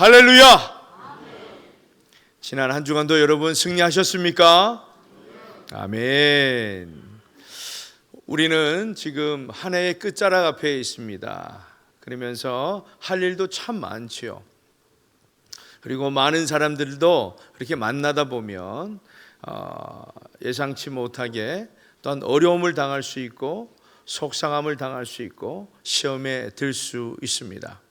할렐루야! 지난 한 주간도 여러분 승리하셨습니까? 아멘. 우리는 지금 한 해의 끝자락 앞에 있습니다. 그러면서 할 일도 참 많지요. 그리고 많은 사람들도 그렇게 만나다 보면 예상치 못하게 또한 어려움을 당할 수 있고 속상함을 당할 수 있고 시험에 들 수 있습니다.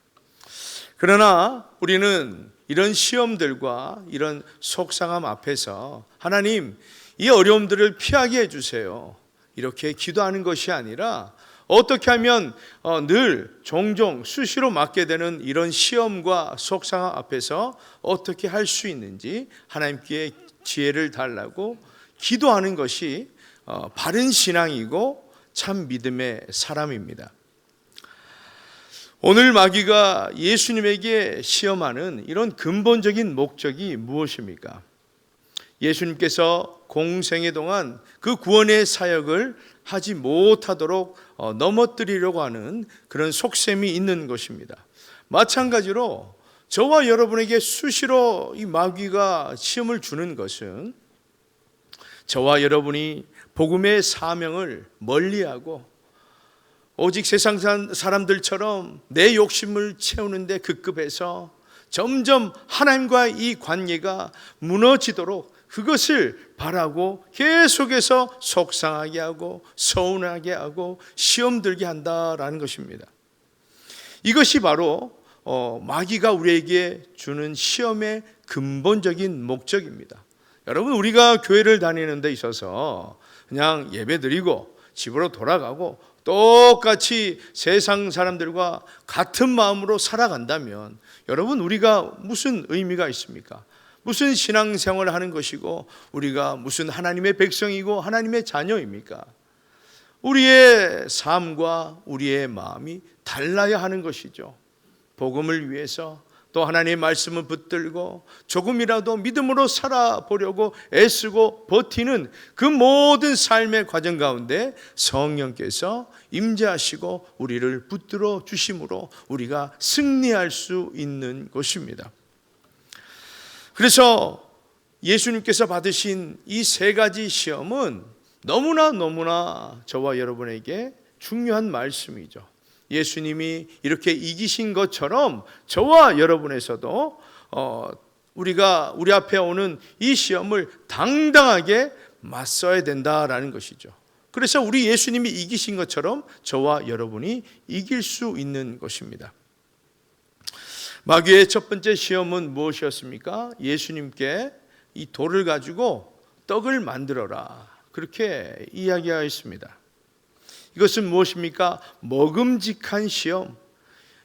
그러나 우리는 이런 시험들과 이런 속상함 앞에서 하나님, 이 어려움들을 피하게 해주세요, 이렇게 기도하는 것이 아니라 어떻게 하면 늘 종종 수시로 맞게 되는 이런 시험과 속상함 앞에서 어떻게 할 수 있는지 하나님께 지혜를 달라고 기도하는 것이 바른 신앙이고 참 믿음의 사람입니다. 오늘 마귀가 예수님에게 시험하는 이런 근본적인 목적이 무엇입니까? 예수님께서 공생애 동안 그 구원의 사역을 하지 못하도록 넘어뜨리려고 하는 그런 속셈이 있는 것입니다. 마찬가지로 저와 여러분에게 수시로 이 마귀가 시험을 주는 것은 저와 여러분이 복음의 사명을 멀리하고 오직 세상 사람들처럼 내 욕심을 채우는데 급급해서 점점 하나님과 이 관계가 무너지도록 그것을 바라고 계속해서 속상하게 하고 서운하게 하고 시험 들게 한다라는 것입니다. 이것이 바로 마귀가 우리에게 주는 시험의 근본적인 목적입니다. 여러분, 우리가 교회를 다니는 데 있어서 그냥 예배드리고 집으로 돌아가고 똑같이 세상 사람들과 같은 마음으로 살아간다면 여러분, 우리가 무슨 의미가 있습니까? 무슨 신앙생활을 하는 것이고 우리가 무슨 하나님의 백성이고 하나님의 자녀입니까? 우리의 삶과 우리의 마음이 달라야 하는 것이죠. 복음을 위해서 또 하나님의 말씀을 붙들고 조금이라도 믿음으로 살아보려고 애쓰고 버티는 그 모든 삶의 과정 가운데 성령께서 임재하시고 우리를 붙들어 주심으로 우리가 승리할 수 있는 것입니다. 그래서 예수님께서 받으신 이 세 가지 시험은 너무나 저와 여러분에게 중요한 말씀이죠. 예수님이 이렇게 이기신 것처럼 저와 여러분에서도 우리 앞에 오는 이 시험을 당당하게 맞서야 된다라는 것이죠. 그래서 우리 예수님이 이기신 것처럼 저와 여러분이 이길 수 있는 것입니다. 마귀의 첫 번째 시험은 무엇이었습니까? 예수님께 이 돌을 가지고 떡을 만들어라, 그렇게 이야기하였습니다. 이것은 무엇입니까? 먹음직한 시험,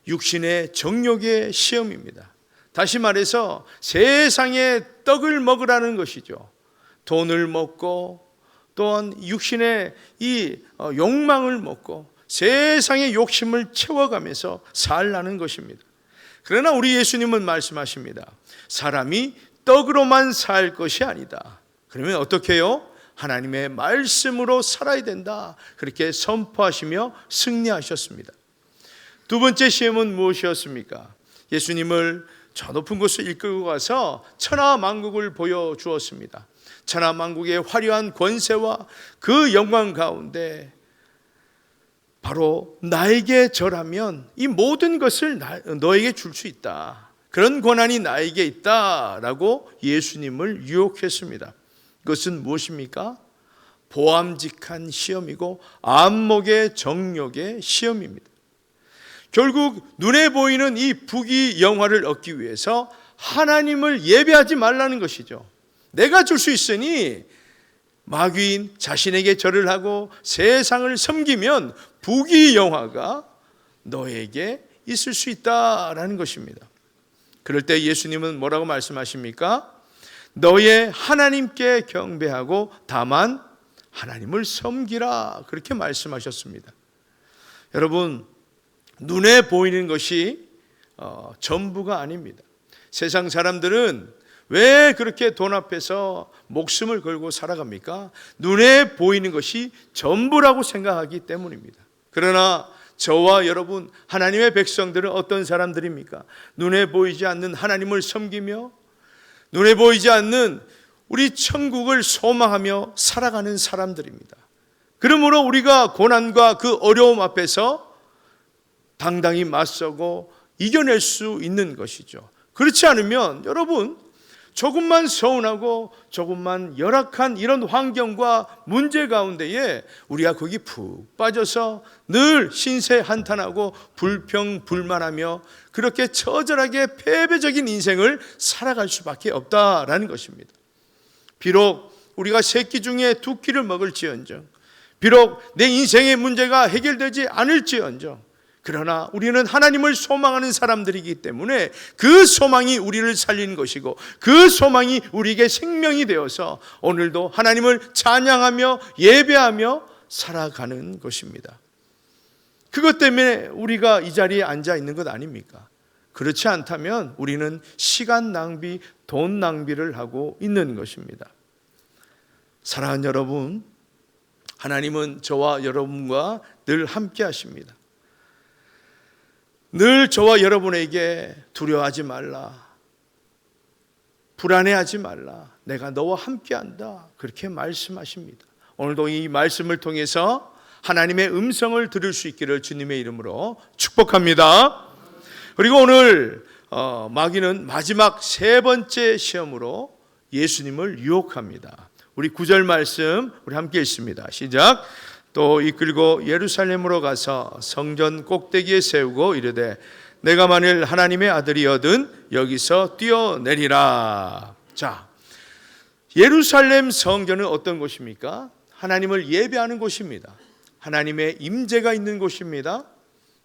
육신의 정욕의 시험입니다. 다시 말해서 세상의 떡을 먹으라는 것이죠. 돈을 먹고 또한 육신의 이 욕망을 먹고 세상의 욕심을 채워가면서 살라는 것입니다. 그러나 우리 예수님은 말씀하십니다. 사람이 떡으로만 살 것이 아니다. 그러면 어떻게 해요? 하나님의 말씀으로 살아야 된다, 그렇게 선포하시며 승리하셨습니다. 두 번째 시험은 무엇이었습니까? 예수님을 저 높은 곳을 이끌고 가서 천하만국을 보여주었습니다. 천하만국의 화려한 권세와 그 영광 가운데 바로 나에게 절하면 이 모든 것을 너에게 줄 수 있다, 그런 권한이 나에게 있다라고 예수님을 유혹했습니다. 그것은 무엇입니까? 보암직한 시험이고 안목의 정욕의 시험입니다. 결국 눈에 보이는 이 부귀영화를 얻기 위해서 하나님을 예배하지 말라는 것이죠. 내가 줄 수 있으니 마귀인 자신에게 절을 하고 세상을 섬기면 부귀영화가 너에게 있을 수 있다라는 것입니다. 그럴 때 예수님은 뭐라고 말씀하십니까? 너의 하나님께 경배하고 다만 하나님을 섬기라, 그렇게 말씀하셨습니다. 여러분, 눈에 보이는 것이 전부가 아닙니다. 세상 사람들은 왜 그렇게 돈 앞에서 목숨을 걸고 살아갑니까? 눈에 보이는 것이 전부라고 생각하기 때문입니다. 그러나 저와 여러분, 하나님의 백성들은 어떤 사람들입니까? 눈에 보이지 않는 하나님을 섬기며 눈에 보이지 않는 우리 천국을 소망하며 살아가는 사람들입니다. 그러므로 우리가 고난과 그 어려움 앞에서 당당히 맞서고 이겨낼 수 있는 것이죠. 그렇지 않으면 여러분, 조금만 서운하고 조금만 열악한 이런 환경과 문제 가운데에 우리가 거기 푹 빠져서 늘 신세 한탄하고 불평불만하며 그렇게 처절하게 패배적인 인생을 살아갈 수밖에 없다라는 것입니다. 비록 우리가 세 끼 중에 두 끼를 먹을지언정, 비록 내 인생의 문제가 해결되지 않을지언정, 그러나 우리는 하나님을 소망하는 사람들이기 때문에 그 소망이 우리를 살리는 것이고 그 소망이 우리에게 생명이 되어서 오늘도 하나님을 찬양하며 예배하며 살아가는 것입니다. 그것 때문에 우리가 이 자리에 앉아 있는 것 아닙니까? 그렇지 않다면 우리는 시간 낭비, 돈 낭비를 하고 있는 것입니다. 사랑하는 여러분, 하나님은 저와 여러분과 늘 함께 하십니다. 늘 저와 여러분에게 두려워하지 말라, 불안해하지 말라, 내가 너와 함께한다, 그렇게 말씀하십니다. 오늘도 이 말씀을 통해서 하나님의 음성을 들을 수 있기를 주님의 이름으로 축복합니다. 그리고 오늘 마귀는 마지막 세 번째 시험으로 예수님을 유혹합니다. 우리 9절 말씀 우리 함께 읽습니다. 시작. 또 이끌고 예루살렘으로 가서 성전 꼭대기에 세우고 이르되 내가 만일 하나님의 아들이거든 여기서 뛰어내리라. 자, 예루살렘 성전은 어떤 곳입니까? 하나님을 예배하는 곳입니다. 하나님의 임재가 있는 곳입니다.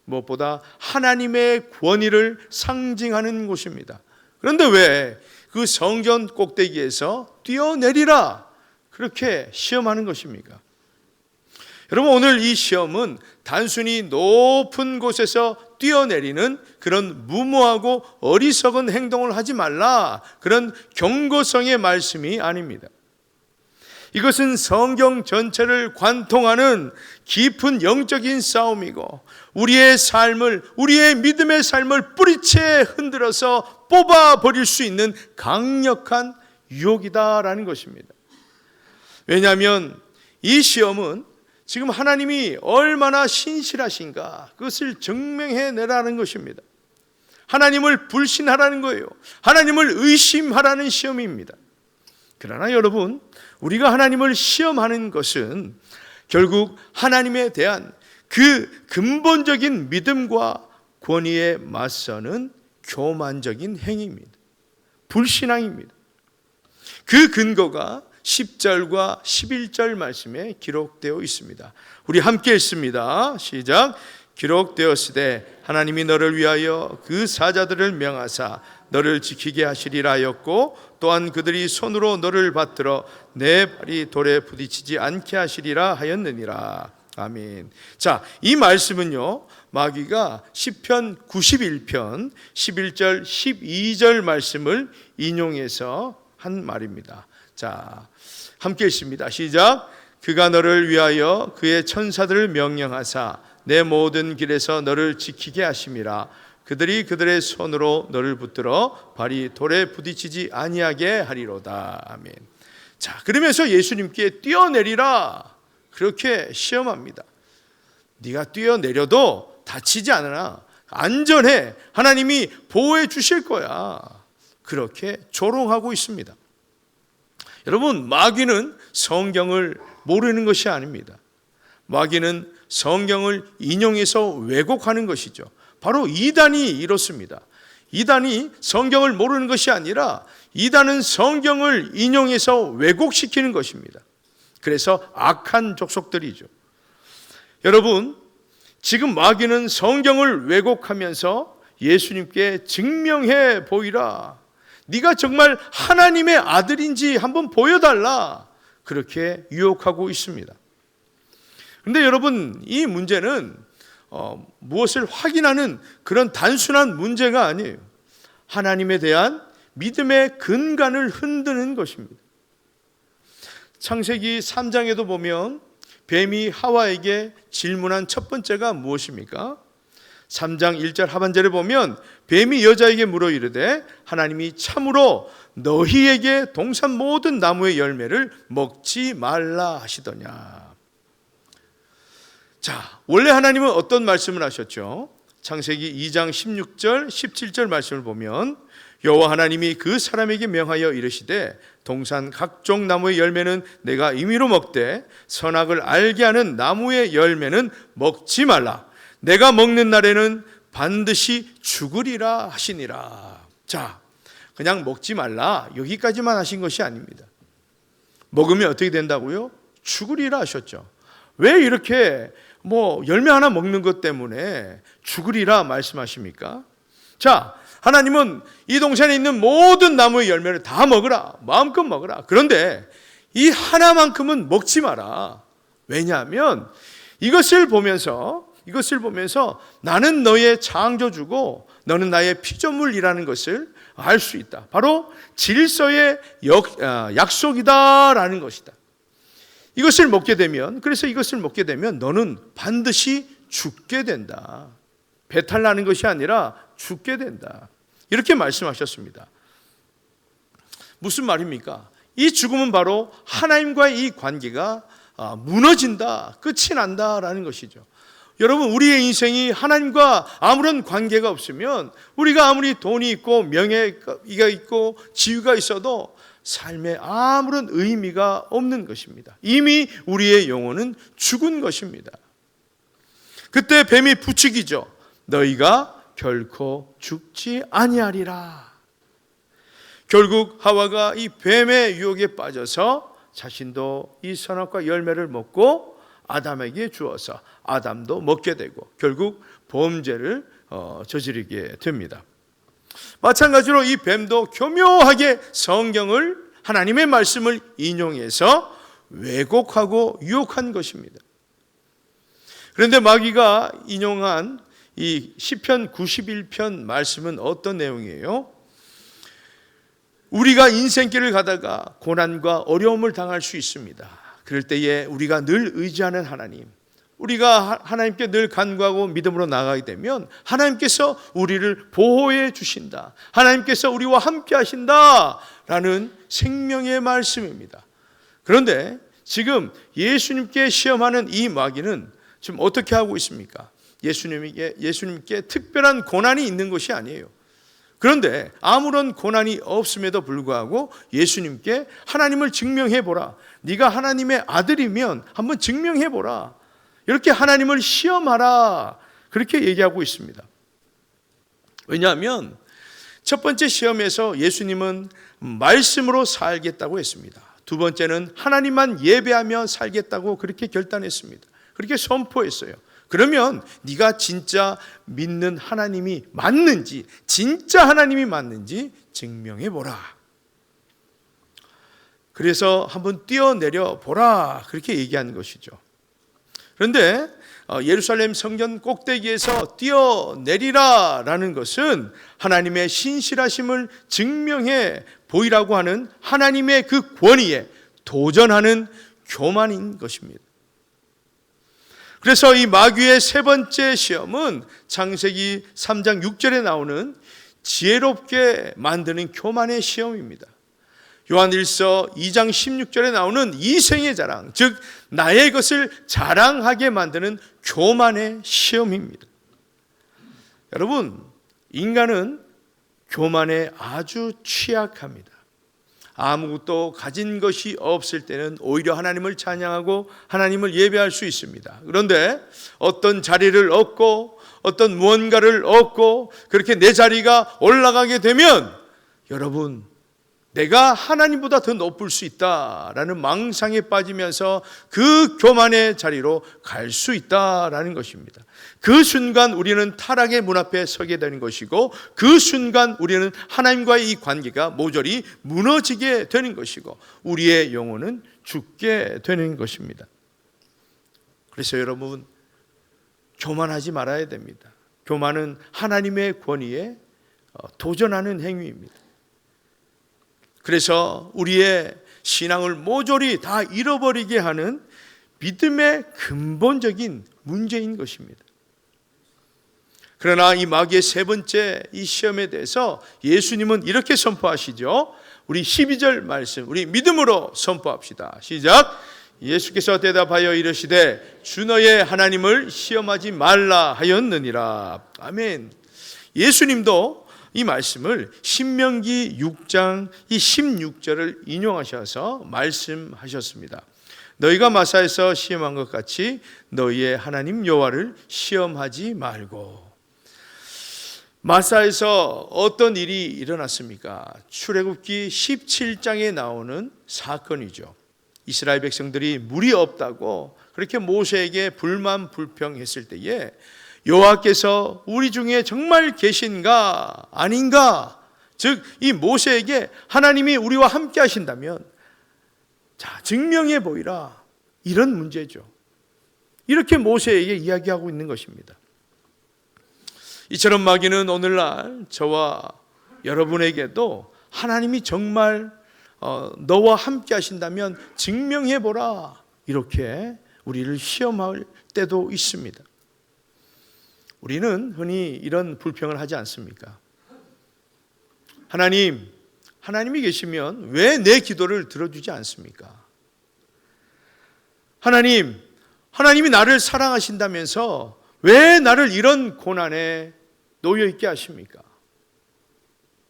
무엇보다 하나님의 권위를 상징하는 곳입니다. 그런데 왜 그 성전 꼭대기에서 뛰어내리라 그렇게 시험하는 것입니까? 여러분, 오늘 이 시험은 단순히 높은 곳에서 뛰어내리는 그런 무모하고 어리석은 행동을 하지 말라, 그런 경고성의 말씀이 아닙니다. 이것은 성경 전체를 관통하는 깊은 영적인 싸움이고 우리의 삶을, 우리의 믿음의 삶을 뿌리채 흔들어서 뽑아버릴 수 있는 강력한 유혹이다라는 것입니다. 왜냐하면 이 시험은 지금 하나님이 얼마나 신실하신가 그것을 증명해내라는 것입니다. 하나님을 불신하라는 거예요. 하나님을 의심하라는 시험입니다. 그러나 여러분, 우리가 하나님을 시험하는 것은 결국 하나님에 대한 그 근본적인 믿음과 권위에 맞서는 교만적인 행위입니다. 불신앙입니다. 그 근거가 10절과 11절 말씀에 기록되어 있습니다. 우리 함께 읽습니다. 시작. 기록되었으되 하나님이 너를 위하여 그 사자들을 명하사 너를 지키게 하시리라 하였고 또한 그들이 손으로 너를 받들어 내 발이 돌에 부딪히지 않게 하시리라 하였느니라. 아멘. 자, 이 말씀은요, 마귀가 시편 91편 11절 12절 말씀을 인용해서 한 말입니다. 자, 함께 읽습니다. 시작. 그가 너를 위하여 그의 천사들을 명령하사 내 모든 길에서 너를 지키게 하심이라. 그들이 그들의 손으로 너를 붙들어 발이 돌에 부딪히지 아니하게 하리로다. 아멘. 자, 그러면서 예수님께 뛰어내리라 그렇게 시험합니다. 네가 뛰어내려도 다치지 않으나 안전해, 하나님이 보호해 주실 거야, 그렇게 조롱하고 있습니다. 여러분, 마귀는 성경을 모르는 것이 아닙니다. 마귀는 성경을 인용해서 왜곡하는 것이죠. 바로 이단이 이렇습니다. 이단이 성경을 모르는 것이 아니라 이단은 성경을 인용해서 왜곡시키는 것입니다. 그래서 악한 족속들이죠. 여러분, 지금 마귀는 성경을 왜곡하면서 예수님께 증명해 보이라, 네가 정말 하나님의 아들인지 한번 보여달라, 그렇게 유혹하고 있습니다. 그런데 여러분, 이 문제는 무엇을 확인하는 그런 단순한 문제가 아니에요. 하나님에 대한 믿음의 근간을 흔드는 것입니다. 창세기 3장에도 보면 뱀이 하와에게 질문한 첫 번째가 무엇입니까? 3장 1절 하반절에 보면 뱀이 여자에게 물어 이르되 하나님이 참으로 너희에게 동산 모든 나무의 열매를 먹지 말라 하시더냐. 자, 원래 하나님은 어떤 말씀을 하셨죠? 창세기 2장 16절 17절 말씀을 보면 여호와 하나님이 그 사람에게 명하여 이르시되 동산 각종 나무의 열매는 내가 임의로 먹되 선악을 알게 하는 나무의 열매는 먹지 말라. 내가 먹는 날에는 반드시 죽으리라 하시니라. 자, 그냥 먹지 말라 여기까지만 하신 것이 아닙니다. 먹으면 어떻게 된다고요? 죽으리라 하셨죠. 왜 이렇게 열매 하나 먹는 것 때문에 죽으리라 말씀하십니까? 자, 하나님은 이 동산에 있는 모든 나무의 열매를 다 먹으라, 마음껏 먹으라. 그런데 이 하나만큼은 먹지 마라. 왜냐하면 이것을 보면서 나는 너의 창조주고 너는 나의 피조물이라는 것을 알 수 있다. 바로 질서의 약속이다라는 것이다. 이것을 먹게 되면 너는 반드시 죽게 된다. 배탈 나는 것이 아니라 죽게 된다. 이렇게 말씀하셨습니다. 무슨 말입니까? 이 죽음은 바로 하나님과의 이 관계가 무너진다, 끝이 난다라는 것이죠. 여러분, 우리의 인생이 하나님과 아무런 관계가 없으면 우리가 아무리 돈이 있고 명예가 있고 지위가 있어도 삶에 아무런 의미가 없는 것입니다. 이미 우리의 영혼은 죽은 것입니다. 그때 뱀이 부추기죠. 너희가 결코 죽지 아니하리라. 결국 하와가 이 뱀의 유혹에 빠져서 자신도 이 선악과 열매를 먹고 아담에게 주어서 아담도 먹게 되고 결국 범죄를 저지르게 됩니다. 마찬가지로 이 뱀도 교묘하게 성경을, 하나님의 말씀을 인용해서 왜곡하고 유혹한 것입니다. 그런데 마귀가 인용한 이 시편 91편 말씀은 어떤 내용이에요? 우리가 인생길을 가다가 고난과 어려움을 당할 수 있습니다. 그럴 때에 우리가 늘 의지하는 하나님, 우리가 하나님께 늘 간구하고 믿음으로 나가게 되면 하나님께서 우리를 보호해 주신다, 하나님께서 우리와 함께 하신다라는 생명의 말씀입니다. 그런데 지금 예수님께 시험하는 이 마귀는 지금 어떻게 하고 있습니까? 예수님께 특별한 고난이 있는 것이 아니에요. 그런데 아무런 고난이 없음에도 불구하고 예수님께 하나님을 증명해보라, 네가 하나님의 아들이면 한번 증명해보라, 이렇게 하나님을 시험하라, 그렇게 얘기하고 있습니다. 왜냐하면 첫 번째 시험에서 예수님은 말씀으로 살겠다고 했습니다. 두 번째는 하나님만 예배하며 살겠다고 그렇게 결단했습니다. 그렇게 선포했어요. 그러면 네가 진짜 믿는 하나님이 맞는지, 진짜 하나님이 맞는지 증명해보라. 그래서 한번 뛰어내려 보라, 그렇게 얘기하는 것이죠. 그런데 예루살렘 성전 꼭대기에서 뛰어내리라라는 것은 하나님의 신실하심을 증명해 보이라고 하는 하나님의 그 권위에 도전하는 교만인 것입니다. 그래서 이 마귀의 세 번째 시험은 창세기 3장 6절에 나오는 지혜롭게 만드는 교만의 시험입니다. 요한일서 2장 16절에 나오는 이생의 자랑, 즉 나의 것을 자랑하게 만드는 교만의 시험입니다. 여러분, 인간은 교만에 아주 취약합니다. 아무것도 가진 것이 없을 때는 오히려 하나님을 찬양하고 하나님을 예배할 수 있습니다. 그런데 어떤 자리를 얻고 어떤 무언가를 얻고 그렇게 내 자리가 올라가게 되면 여러분, 내가 하나님보다 더 높을 수 있다라는 망상에 빠지면서 그 교만의 자리로 갈 수 있다라는 것입니다. 그 순간 우리는 타락의 문 앞에 서게 되는 것이고, 그 순간 우리는 하나님과의 이 관계가 모조리 무너지게 되는 것이고, 우리의 영혼은 죽게 되는 것입니다. 그래서 여러분, 교만하지 말아야 됩니다. 교만은 하나님의 권위에 도전하는 행위입니다. 그래서 우리의 신앙을 모조리 다 잃어버리게 하는 믿음의 근본적인 문제인 것입니다. 그러나 이 마귀의 세 번째 이 시험에 대해서 예수님은 이렇게 선포하시죠. 우리 12절 말씀, 우리 믿음으로 선포합시다. 시작. 예수께서 대답하여 이르시되 주 너의 하나님을 시험하지 말라 하였느니라. 아멘. 예수님도 이 말씀을 신명기 6장 이 16절을 인용하셔서 말씀하셨습니다. 너희가 마사에서 시험한 것 같이 너희의 하나님 여호와를 시험하지 말고. 마사에서 어떤 일이 일어났습니까? 출애굽기 17장에 나오는 사건이죠. 이스라엘 백성들이 물이 없다고 그렇게 모세에게 불만 불평했을 때에 여호와께서 우리 중에 정말 계신가 아닌가, 즉 이 모세에게 하나님이 우리와 함께 하신다면 자, 증명해 보이라, 이런 문제죠. 이렇게 모세에게 이야기하고 있는 것입니다. 이처럼 마귀는 오늘날 저와 여러분에게도 하나님이 정말 너와 함께 하신다면 증명해 보라, 이렇게 우리를 시험할 때도 있습니다. 우리는 흔히 이런 불평을 하지 않습니까? 하나님이 계시면 왜 내 기도를 들어주지 않습니까? 하나님이 나를 사랑하신다면서 왜 나를 이런 고난에 놓여 있게 하십니까?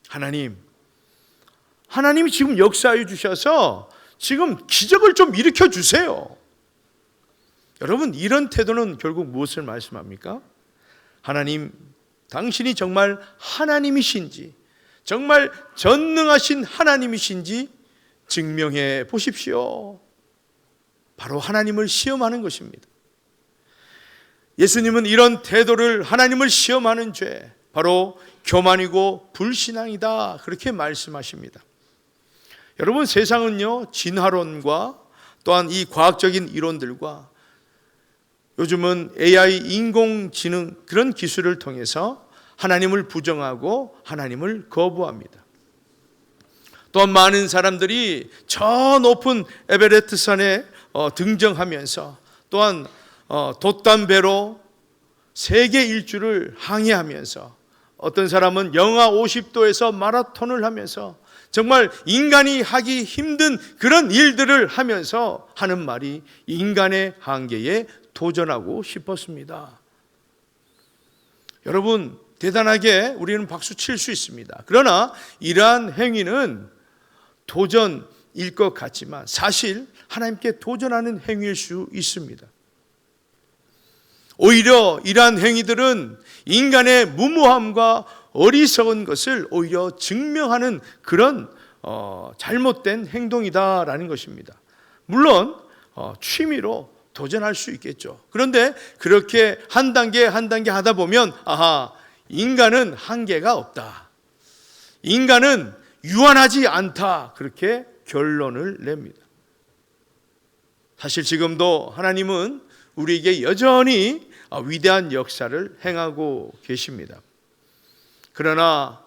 하나님이 지금 역사해 주셔서 지금 기적을 좀 일으켜 주세요. 여러분, 이런 태도는 결국 무엇을 말씀합니까? 하나님, 당신이 정말 하나님이신지, 정말 전능하신 하나님이신지 증명해 보십시오. 바로 하나님을 시험하는 것입니다. 예수님은 이런 태도를, 하나님을 시험하는 죄, 바로 교만이고 불신앙이다, 그렇게 말씀하십니다. 여러분, 세상은요, 진화론과 또한 이 과학적인 이론들과 요즘은 AI, 인공지능, 그런 기술을 통해서 하나님을 부정하고 하나님을 거부합니다. 또한 많은 사람들이 저 높은 에베레스트 산에 등정하면서 또한 돛담배로 세계 일주를 항해하면서, 어떤 사람은 영하 50도에서 마라톤을 하면서 정말 인간이 하기 힘든 그런 일들을 하면서 하는 말이 인간의 한계에 도전하고 싶었습니다. 여러분, 대단하게 우리는 박수 칠 수 있습니다. 그러나 이러한 행위는 도전일 것 같지만 사실 하나님께 도전하는 행위일 수 있습니다. 오히려 이러한 행위들은 인간의 무모함과 어리석은 것을 오히려 증명하는 그런 잘못된 행동이다라는 것입니다. 물론 취미로 도전할 수 있겠죠. 그런데 그렇게 한 단계 한 단계 하다 보면 인간은 한계가 없다, 인간은 유한하지 않다, 그렇게 결론을 냅니다. 사실 지금도 하나님은 우리에게 여전히 위대한 역사를 행하고 계십니다. 그러나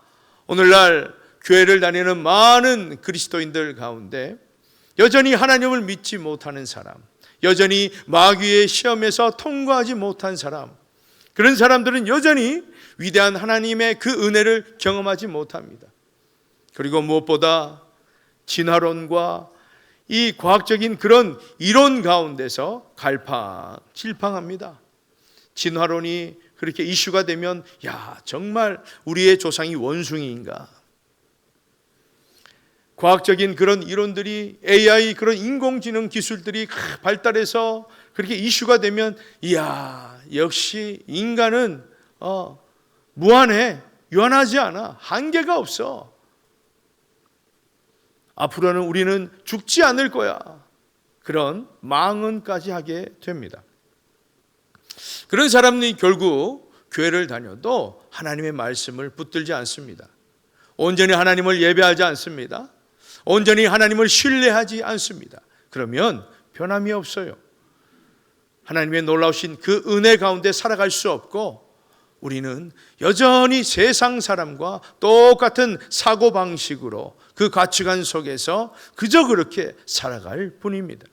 오늘날 교회를 다니는 많은 그리스도인들 가운데 여전히 하나님을 믿지 못하는 사람, 여전히 마귀의 시험에서 통과하지 못한 사람, 그런 사람들은 여전히 위대한 하나님의 그 은혜를 경험하지 못합니다. 그리고 무엇보다 진화론과 이 과학적인 그런 이론 가운데서 갈팡질팡합니다. 진화론이 그렇게 이슈가 되면 정말 우리의 조상이 원숭이인가? 과학적인 그런 이론들이, AI, 그런 인공지능 기술들이 발달해서 그렇게 이슈가 되면 역시 인간은 무한해, 유한하지 않아, 한계가 없어, 앞으로는 우리는 죽지 않을 거야, 그런 망언까지 하게 됩니다. 그런 사람들이 결국 교회를 다녀도 하나님의 말씀을 붙들지 않습니다. 온전히 하나님을 예배하지 않습니다. 온전히 하나님을 신뢰하지 않습니다. 그러면 변함이 없어요. 하나님의 놀라우신 그 은혜 가운데 살아갈 수 없고, 우리는 여전히 세상 사람과 똑같은 사고방식으로 그 가치관 속에서 그저 그렇게 살아갈 뿐입니다.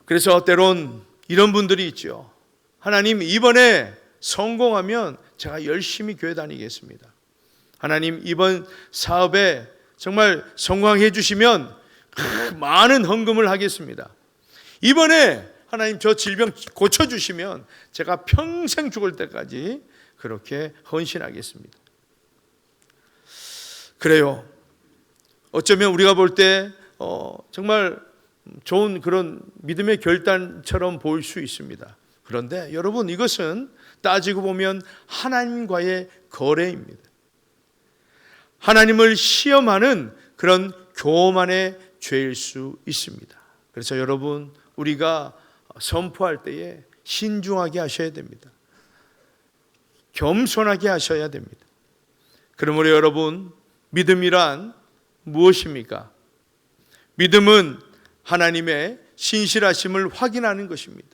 그래서 때론 이런 분들이 있죠. 하나님, 이번에 성공하면 제가 열심히 교회 다니겠습니다. 하나님, 이번 사업에 정말 성공해 주시면 많은 헌금을 하겠습니다. 이번에 하나님 저 질병 고쳐주시면 제가 평생 죽을 때까지 그렇게 헌신하겠습니다. 그래요. 어쩌면 우리가 볼 때 정말 좋은 그런 믿음의 결단처럼 보일 수 있습니다. 그런데 여러분, 이것은 따지고 보면 하나님과의 거래입니다. 하나님을 시험하는 그런 교만의 죄일 수 있습니다. 그래서 여러분, 우리가 선포할 때에 신중하게 하셔야 됩니다. 겸손하게 하셔야 됩니다. 그러므로 여러분, 믿음이란 무엇입니까? 믿음은 하나님의 신실하심을 확인하는 것입니다.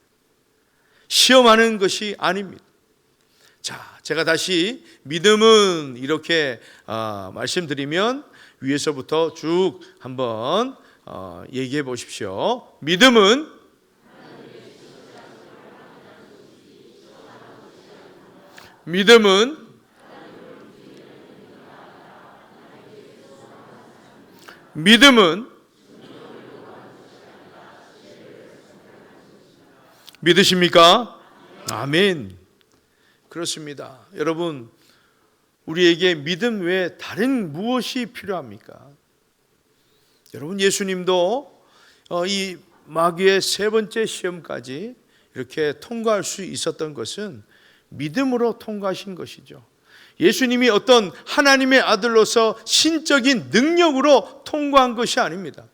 시험하는 것이 아닙니다. 자, 제가 다시 믿음은 이렇게 말씀드리면 위에서부터 쭉 한번 얘기해 보십시오. 믿음은 믿음은 믿으십니까? 아멘. 그렇습니다. 여러분, 우리에게 믿음 외에 다른 무엇이 필요합니까? 여러분, 예수님도 이 마귀의 세 번째 시험까지 이렇게 통과할 수 있었던 것은 믿음으로 통과하신 것이죠. 예수님이 어떤 하나님의 아들로서 신적인 능력으로 통과한 것이 아닙니다.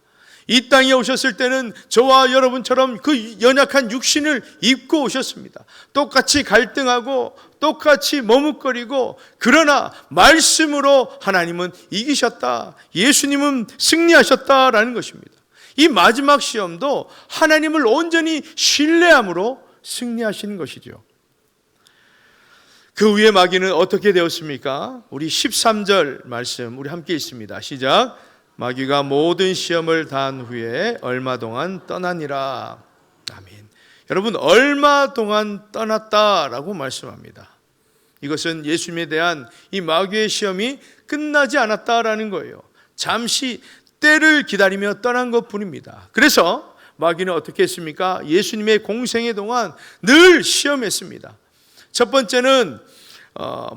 이 땅에 오셨을 때는 저와 여러분처럼 그 연약한 육신을 입고 오셨습니다. 똑같이 갈등하고 똑같이 머뭇거리고, 그러나 말씀으로 하나님은 이기셨다, 예수님은 승리하셨다라는 것입니다. 이 마지막 시험도 하나님을 온전히 신뢰함으로 승리하시는 것이죠. 그 후에 마귀는 어떻게 되었습니까? 우리 13절 말씀 우리 함께 읽습니다. 시작. 마귀가 모든 시험을 다한 후에 얼마 동안 떠나니라. 아멘. 여러분, 얼마 동안 떠났다라고 말씀합니다. 이것은 예수님에 대한 이 마귀의 시험이 끝나지 않았다라는 거예요. 잠시 때를 기다리며 떠난 것뿐입니다. 그래서 마귀는 어떻게 했습니까? 예수님의 공생애 동안 늘 시험했습니다. 첫 번째는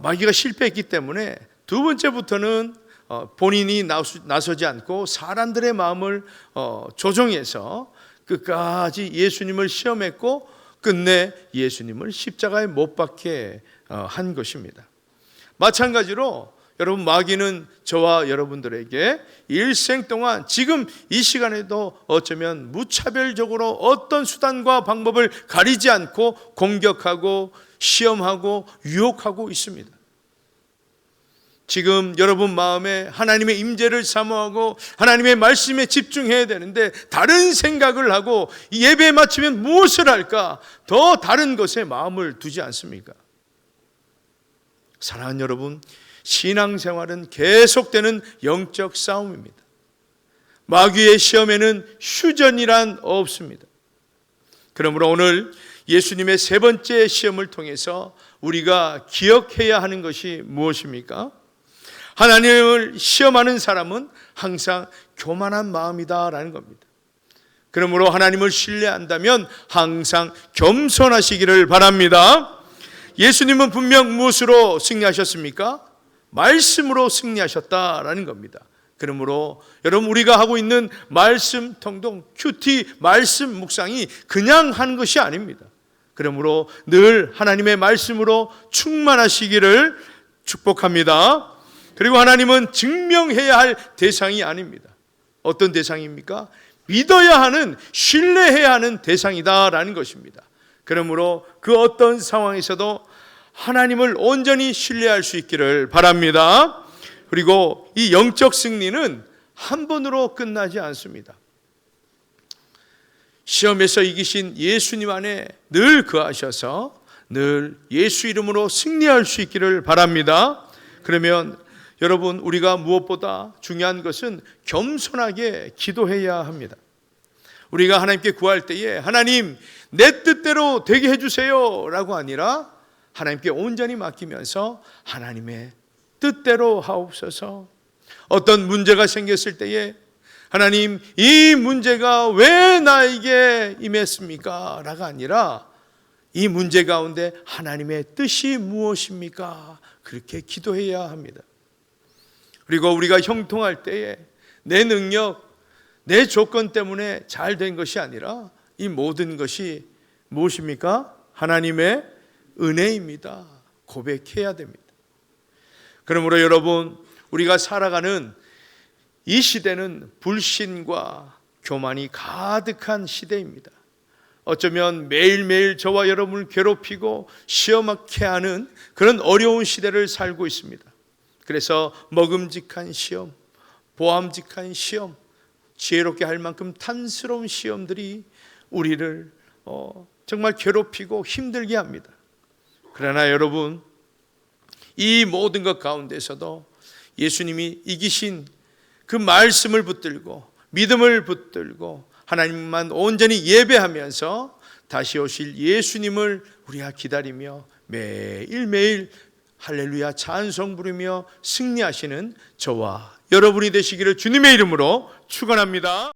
마귀가 실패했기 때문에, 두 번째부터는 본인이 나서지 않고 사람들의 마음을 조종해서 끝까지 예수님을 시험했고, 끝내 예수님을 십자가에 못 박게 한 것입니다. 마찬가지로 여러분, 마귀는 저와 여러분들에게 일생 동안 지금 이 시간에도 어쩌면 무차별적으로 어떤 수단과 방법을 가리지 않고 공격하고 시험하고 유혹하고 있습니다. 지금 여러분 마음에 하나님의 임재를 사모하고 하나님의 말씀에 집중해야 되는데, 다른 생각을 하고 예배에 마치면 무엇을 할까, 더 다른 것에 마음을 두지 않습니까? 사랑하는 여러분, 신앙생활은 계속되는 영적 싸움입니다. 마귀의 시험에는 휴전이란 없습니다. 그러므로 오늘 예수님의 세 번째 시험을 통해서 우리가 기억해야 하는 것이 무엇입니까? 하나님을 시험하는 사람은 항상 교만한 마음이다라는 겁니다. 그러므로 하나님을 신뢰한다면 항상 겸손하시기를 바랍니다. 예수님은 분명 무엇으로 승리하셨습니까? 말씀으로 승리하셨다라는 겁니다. 그러므로 여러분, 우리가 하고 있는 말씀 통독, 큐티 말씀 묵상이 그냥 하는 것이 아닙니다. 그러므로 늘 하나님의 말씀으로 충만하시기를 축복합니다. 그리고 하나님은 증명해야 할 대상이 아닙니다. 어떤 대상입니까? 믿어야 하는, 신뢰해야 하는 대상이다라는 것입니다. 그러므로 그 어떤 상황에서도 하나님을 온전히 신뢰할 수 있기를 바랍니다. 그리고 이 영적 승리는 한 번으로 끝나지 않습니다. 시험에서 이기신 예수님 안에 늘 거하셔서 늘 예수 이름으로 승리할 수 있기를 바랍니다. 그러면 여러분, 우리가 무엇보다 중요한 것은 겸손하게 기도해야 합니다. 우리가 하나님께 구할 때에 하나님 내 뜻대로 되게 해주세요 라고 아니라 하나님께 온전히 맡기면서 하나님의 뜻대로 하옵소서. 어떤 문제가 생겼을 때에 하나님 이 문제가 왜 나에게 임했습니까? 라가 아니라 이 문제 가운데 하나님의 뜻이 무엇입니까? 그렇게 기도해야 합니다. 그리고 우리가 형통할 때에 내 능력, 내 조건 때문에 잘 된 것이 아니라 이 모든 것이 무엇입니까? 하나님의 은혜입니다. 고백해야 됩니다. 그러므로 여러분, 우리가 살아가는 이 시대는 불신과 교만이 가득한 시대입니다. 어쩌면 매일매일 저와 여러분을 괴롭히고 시험하게 하는 그런 어려운 시대를 살고 있습니다. 그래서 먹음직한 시험, 보암직한 시험, 지혜롭게 할 만큼 탐스러운 시험들이 우리를 정말 괴롭히고 힘들게 합니다. 그러나 여러분, 이 모든 것 가운데서도 예수님이 이기신 그 말씀을 붙들고 믿음을 붙들고 하나님만 온전히 예배하면서 다시 오실 예수님을 우리가 기다리며 매일매일 할렐루야 찬송 부르며 승리하시는 저와 여러분이 되시기를 주님의 이름으로 축원합니다.